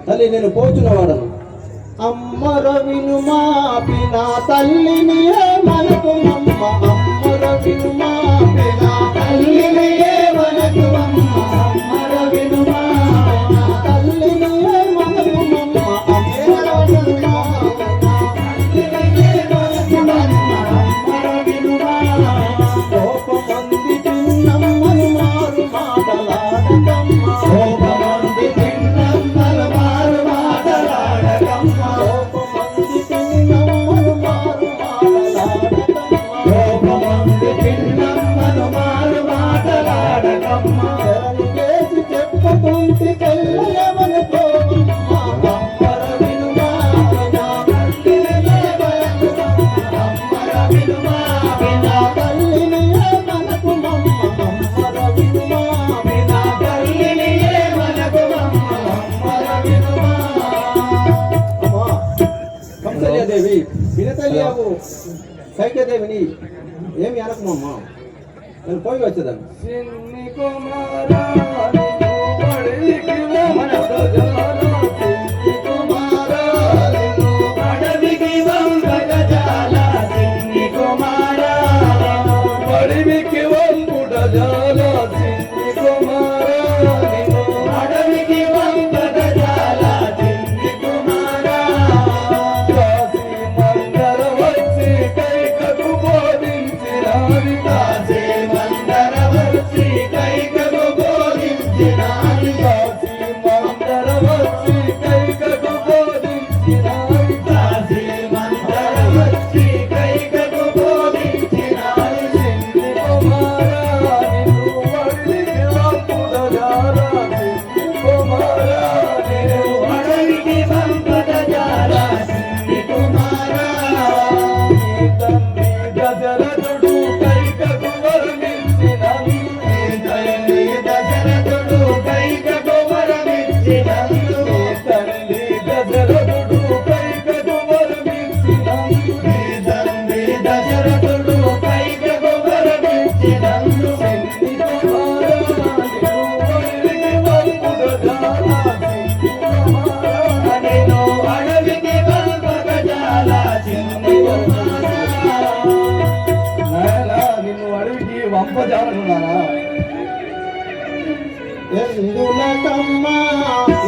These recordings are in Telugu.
తల్లి నేను పోచున్నవాడను. అమ్మర వినుమా పినా తల్లిని మనకు అమ్మ, అమ్మర వినుమా పినా తల్లిని మనకు అమ్మ, అమ్మర వినుమా తల్లిని మనకు అమ్మ, అమ్మర వినుమా కోపమంది తిన్నమ్మను మారు మాటలాడకమ్మ, కోపమంది తిన్నమ్మను మారు మాటలాడకమ్మ, కోపమంది తిన్నమ్మను మారు మాటలాడకమ్మ, కోపమంది తిన్నమ్మను మారు మాటలాడకమ్మ, శరణు చేసి చెప్పుకుంటి కల్లయమను కోమమ్మ, అమ్మర వినుమా పినా తల్లిని మనకు అమ్మర వినుమా పినా తల్లిని మనకు అమ్మ, అమ్మర వినుమా పినా తల్లిని మనకు అమ్మ, అమ్మర వినుమా. అమ్మా కంసల్యాదేవి వినతల్లియావు కైకేదేవిని ఏమి అనకమమ్మా, నేను పోయి వచ్చేదాన్ని. సిన్ని కుమారా నిన్ను అడవికి వంపగా జాల, సిన్ని కుమారా నిన్ను అడవికి వంపగా జాల, సిన్ని కుమారా అడవికి వంపుట జాల, సిన్ని కుమారా నిన్ను అడవికి వంపగా జాల, సిన్ని కుమారా కాశీ మందర వచ్చి కైకకు బోధించినారి, కాశీ మందర వచ్చి కైకకు బోధించినారి, కాశీ మందర వచ్చి కైకకు బోధించినారి, కాశీ మందర వచ్చి కైకకు బోధించినారి, సిన్ని కుమారా నిన్ను అడవికి వంపుట జాల, సిన్ని కుమారా నిన్ను అడవికి వంపుట జాల, సిన్ని కుమారా నీ తండ్రి దశరథుడు కైకకు వరమిచ్చినను, నీ తల్లి దశరథుడు కైకకు వరమిచ్చినను, నీ తల్లి దశరథుడు కైకకు వరమిచ్చినను, నీ తండ్రి దశరథుడు కైకకు వరమిచ్చినను, సిన్ని కుమారా నిన్ను అడవికి వంపుట జాల, సిన్ని కుమారా నిన్ను అడవికి వంపుట జాల, సిన్ని కుమారా. నాయనా నిన్ను అడవికి వంపజాలనున్నానా? ఎందులకమ్మ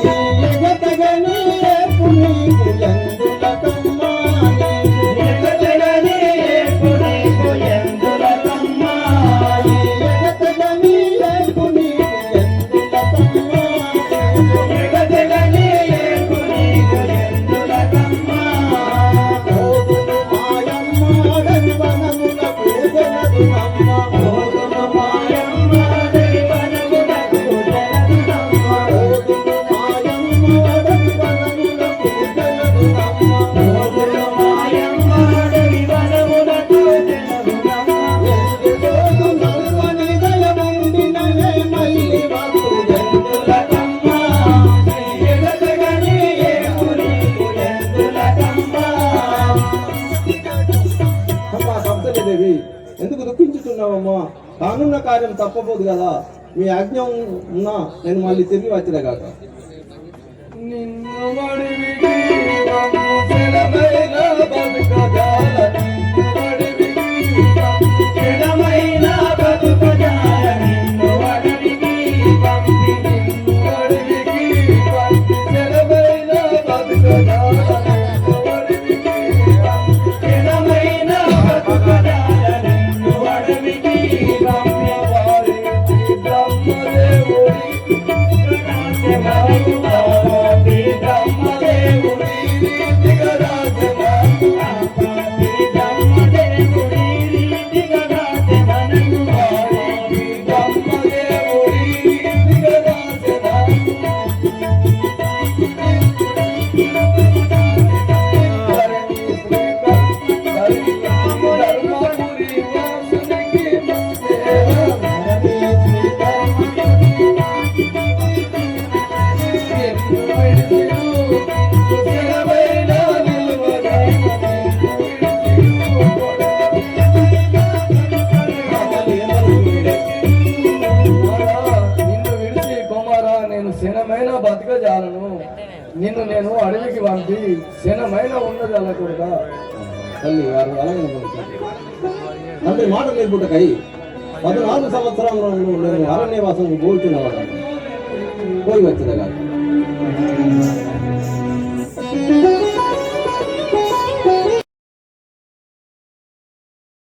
ఈ జగతగని పునీకు, ఎందులకమ్మ ఎగతగని పునీకు ఎందులకమ్మ, ఈ జగతగని పునీకు, ఎందులకమ్మ ఎగతగని పునీకు ఎందులకమ్మ, ఓదులు మాయమ్మ అడవి వనముల పూజనదు అమ్మ, ఓదులు మాయమ్మ అడవి వనములకు జనదునమ్మ, ఓదులు మాయమ్మ అడవి వనముల పూజనదు అమ్మ, ఓదులు మాయమ్మ అడవి వనములకు జనదునమ్మ, ఎందులోదు నల్లని దయముండిననే మల్లి వద్దు ఎందులకమ్మ ఎగతగని పునీకు ఎందులకమ్మ. అమ్మా కంసలేదేవి ఎందుకు దుఃఖించుతున్నావమ్మా? కానున్న కార్యం తప్పబోదు కదా, మీ ఆజ్ఞ ఉన్నా నేను మళ్ళీ తిరిగి వచ్చినగాక. నిన్ను అడవికి వంపుచెలమైన బతుకజాల, నిన్ను అడవికి వంపుచెలమైన బతుకజాల, నిన్ను అడవికి పంపి, నిన్ను అడవికి వంపుచెలమైన బతుకజాల, నిన్ను అడవికి వంపుచెలమైన బతుకజాల, నిన్ను అడవికి పంపి, వారి బ్రహ్మదేవుడి బ్రహ్మదేవుడి దిగరాజమా, నిన్ను నేను అడవికి పంపి క్షణమైన ఉన్నది అనకూడదా? తల్లి వారు అలాగే పలుకుతారు. తండ్రి మాట నిలుపుటకై 14 సంవత్సరంలో నేను అరణ్యవాసం పోల్చున్నవాడు పోయి వచ్చేదా కాదు.